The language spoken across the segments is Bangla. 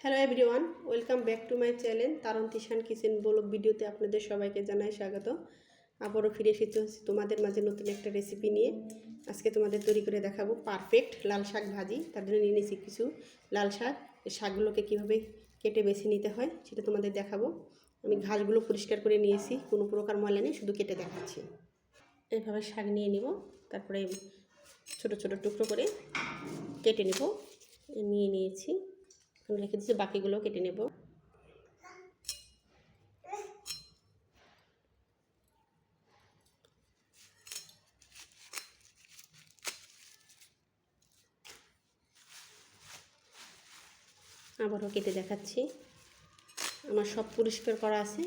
Hello everyone, welcome back to my channel Taron Tishan kitchen blog ভিডিওতে আপনাদের সবাইকে জানাই স্বাগত। আবারও ফিরে এসেছি তোমাদের মাঝে নতুন একটা রেসিপি নিয়ে। আজকে তোমাদের তৈরি করে দেখাবো পারফেক্ট লাল শাক ভাজি। তার জন্য নিয়ে নিয়েছি কিছু লাল শাক। এই শাকগুলোকে কীভাবে কেটে বেছে নিতে হয় সেটা তোমাদের দেখাবো। আমি ঘাসগুলো পরিষ্কার করে নিয়েছি, কোনো প্রকার ময়লা নেই, শুধু কেটে দেখাচ্ছি। এইভাবে শাক নিয়ে নিব, তারপরে ছোট ছোট টুকরো করে কেটে নিব। নিয়ে নিয়েছি, রেখে দিচ্ছি, বাকিগুলো কেটে নেব। আবারও কেটে দেখাচ্ছি। আমার সব পরিষ্কার করা আছে,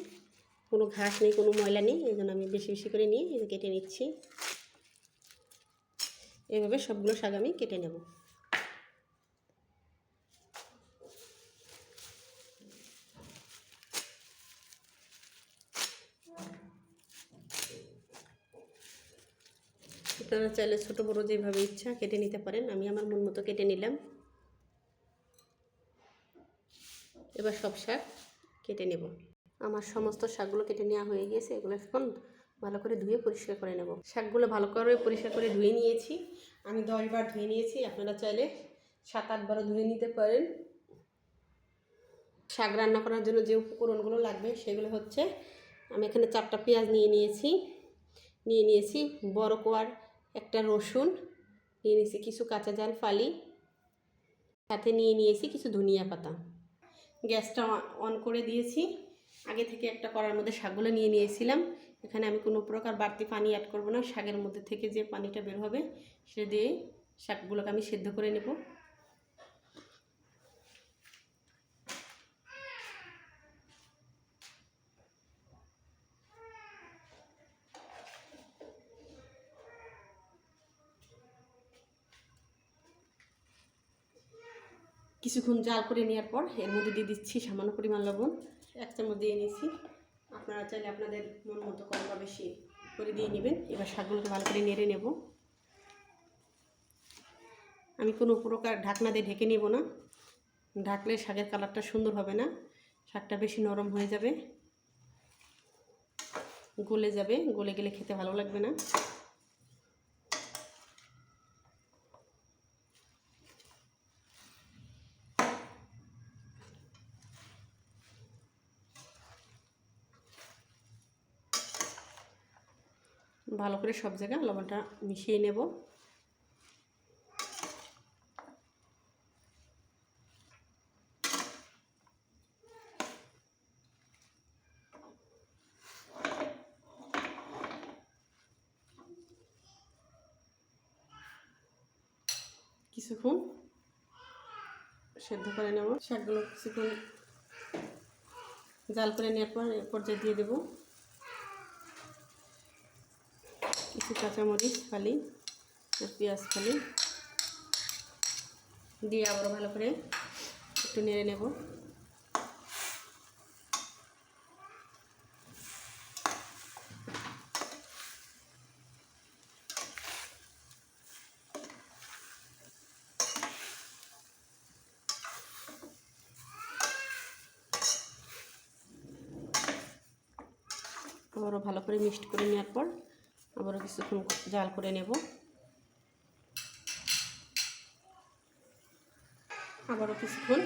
কোনো ঘাস নেই, কোনো ময়লা নেই, এই জন্য আমি বেশি বেশি করে নিয়ে কেটে নিচ্ছি। এভাবে সবগুলো শাক আমি কেটে নেব। আপনারা চাইলে ছোটো বড়ো যেভাবে ইচ্ছা কেটে নিতে পারেন, আমি আমার মন মতো কেটে নিলাম। এবার সব শাক কেটে নেব। আমার সমস্ত শাকগুলো কেটে নেওয়া হয়ে গিয়েছে, এগুলো এখন ভালো করে ধুয়ে পরিষ্কার করে নেব। শাকগুলো ভালো করে পরিষ্কার করে ধুয়ে নিয়েছি, আমি 10 বার ধুয়ে নিয়েছি, আপনারা চাইলে 7-8 বারও ধুয়ে নিতে পারেন। শাক রান্না করার জন্য যে উপকরণগুলো লাগবে সেগুলো হচ্ছে, আমি এখানে 4টা পেঁয়াজ নিয়ে নিয়েছি বড় কোয়ার একটা রসুন, নিয়ে নিয়েছি কিছু কাঁচা জাল ফালি, সাথে নিয়ে নিয়েছি কিছু ধনিয়া পাতা। গ্যাসটা অন করে দিয়েছি। আগে থেকে একটা কড়ার মধ্যে শাকগুলো নিয়ে নিয়েছিলাম। এখানে আমি কোনো প্রকার বাড়তি পানি অ্যাড করব না, শাকের মধ্যে থেকে যে পানিটা বের হবে সেটা দিয়ে শাকগুলোকে আমি সেদ্ধ করে নেব। কিছুক্ষণ জাল করে নেওয়ার পর এর মধ্যে দিয়ে দিচ্ছি সামান্য পরিমাণ লবণ, 1 চামচ দিয়ে নিয়েছি। আপনারা চাইলে আপনাদের মন মতো কম বা বেশি করে দিয়ে নেবেন। এবার শাকগুলোকে ভালো করে নেড়ে নেব। আমি কোনো প্রকার ঢাকনা দিয়ে ঢেকে নেব না, ঢাকলে শাকের কালারটা সুন্দর হবে না, শাকটা বেশি নরম হয়ে যাবে, গলে যাবে, গলে গেলে খেতে ভালো লাগবে না। ভালো করে সব জায়গায় লবণটা মিশিয়ে নেব। কিছুক্ষণ সেদ্ধ করে নেব। শাকগুলো কিছুক্ষণ জাল করে নেওয়ার পর এর পর্যায়ে দিয়ে দেব কিছু কাঁচামরিচ ফালি আর পেঁয়াজ ফালি, দিয়ে আবারও ভালো করে একটু নেড়ে নেব। আবারও ভালো করে মিক্সড করে নেওয়ার পর আবারও কিছুক্ষণ জাল করে নেব। আবারও কিছুক্ষণ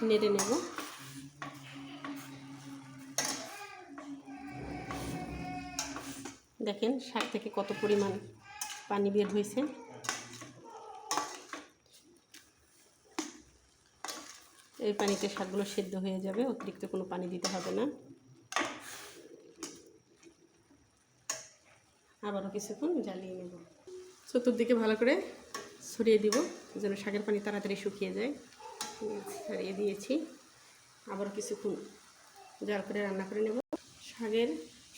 নেড়ে নেব। দেখেন শাক থেকে কত পরিমাণ পানি বের হয়েছে। এই পানিতে শাকগুলো সেদ্ধ হয়ে যাবে, অতিরিক্ত কোনো পানি দিতে হবে না। আবারও কিছুক্ষণ জ্বালিয়ে নেব। চতুর্দিকে ভালো করে ছড়িয়ে দিব যেন শাকের পানি তাড়াতাড়ি শুকিয়ে যায়। ছড়িয়ে দিয়েছি, আবারও কিছুক্ষণ জাল করে রান্না করে নেব। শাকের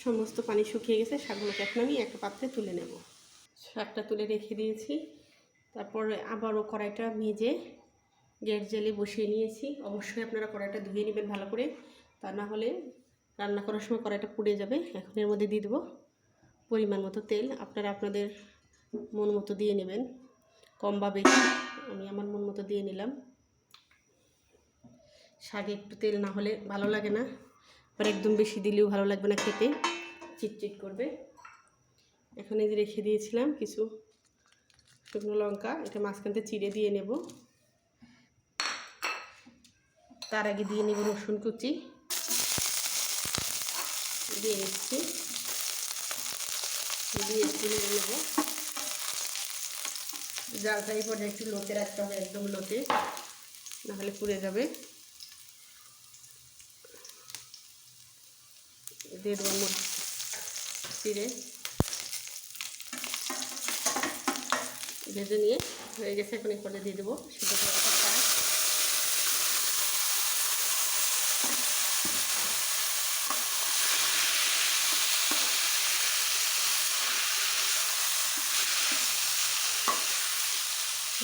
সমস্ত পানি শুকিয়ে গেছে, শাকগুলোকে এখন আমি একটা পাত্রে তুলে নেব। শাকটা তুলে রেখে দিয়েছি, তারপরে আবারও কড়াইটা মেজে গ্যাস জ্বালিয়ে বসিয়ে নিয়েছি। অবশ্যই আপনারা কড়াইটা ধুয়ে নেবেন ভালো করে, তা না হলে রান্না করার সময় কড়াইটা পুড়ে যাবে। এখন এর মধ্যে দিয়ে দেবো পরিমাণ মতো তেল, আপনারা আপনাদের মন মতো দিয়ে নেবেন, কম বা বেশি, আমি আমার মন মতো দিয়ে নিলাম। শাকে একটু তেল না হলে ভালো লাগে না, আর একদম বেশি দিলেও ভালো লাগবে না খেতে, চিটচিট করবে। এখন এই যে রেখে দিয়েছিলাম কিছু শুকনো লঙ্কা, এটা মাঝখানতে চিড়ে দিয়ে নেব। তার আগে দিয়ে নেব রসুন কুচি, দিয়ে নিচ্ছি, দিয়ে তুলে নেব। জালটা এই পর্যায়ে একটু লোতে রাখতে হবে, একদম লোতে, নাহলে পুড়ে যাবে। দিয়ে দেবো মরিচ চিড়ে, ভেজে নিয়ে হয়ে গেছে। এখন এই পর্যায়ে দিয়ে দেবো সেটা শাক।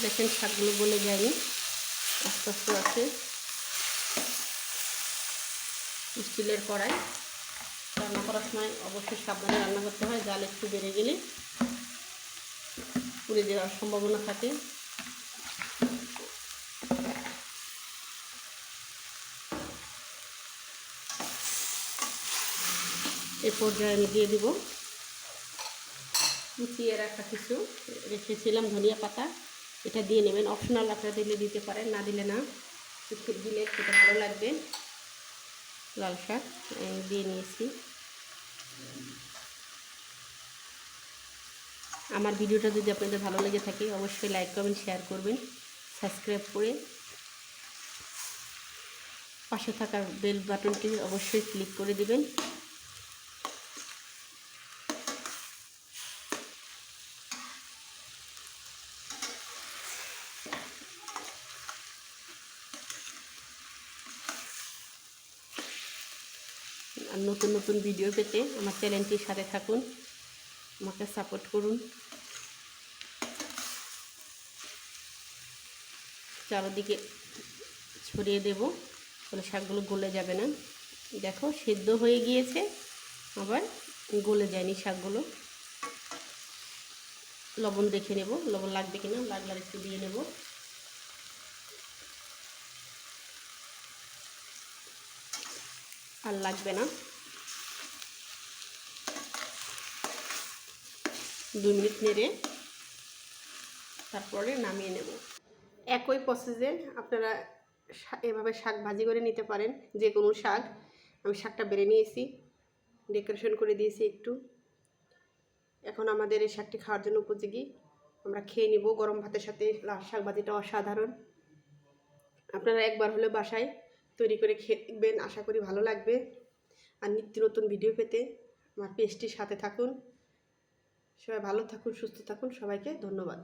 দেখেন শাকগুলো গলে যায়নি, আস্তে আস্তে আছে। স্টিলের কড়াই, রান্না করার সময় অবশ্যই সাবধানে রান্না করতে হয়, জাল একটু বেড়ে গেলে পুড়ে যাওয়ার সম্ভাবনা থাকে। এ পর্যায়ে আমি দিয়ে দিব কুচিয়ে রাখা কিছু রেখেছিলাম ধনিয়া পাতা, এটা দিয়ে নেবেন। অপশনাল, আপনারা দিলে দিতে পারেন, না দিলে না, দিলে খেতে ভালো লাগবে। লাল শাক দিয়ে নিয়েছি। আমার ভিডিওটা যদি আপনাদের ভালো লেগে থাকে অবশ্যই লাইক কমেন্ট শেয়ার করবেন, সাবস্ক্রাইব করে পাশে থাকা বেল বাটনটি অবশ্যই ক্লিক করে দিবেন। আর নতুন নতুন ভিডিও পেতে আমার চ্যানেলটির সাথে থাকুন, আমাকে সাপোর্ট করুন। চারদিকে ছড়িয়ে দেব, তাহলে শাকগুলো গলে যাবে না। দেখো সেদ্ধ হয়ে গিয়েছে, আবার গলে যায়নি শাকগুলো। লবণ দেখে নেব, লবণ লাগবে কিনা, লাগলে একটু দিয়ে নেব। আর লাগবে না। 2 মিনিট নেড়ে তারপরে নামিয়ে নেব। একই প্রসেসে আপনারা এভাবে শাক ভাজি করে নিতে পারেন, যে কোনো শাক। আমি শাকটা বেড়ে নিয়েছি, ডেকোরেশন করে দিয়েছি একটু। এখন আমাদের এই শাকটি খাওয়ার জন্য উপযোগী, আমরা খেয়ে নিব গরম ভাতের সাথে। লাল শাক ভাজিটা অসাধারণ, আপনারা একবার হলে বাসায় তৈরি করে খেয়ে দেখবেন, আশা করি ভালো লাগবে। আর নিত্য নতুন ভিডিও পেতে আমার পেজটির সাথে থাকুন। সবাই ভালো থাকুন, সুস্থ থাকুন, সবাইকে ধন্যবাদ।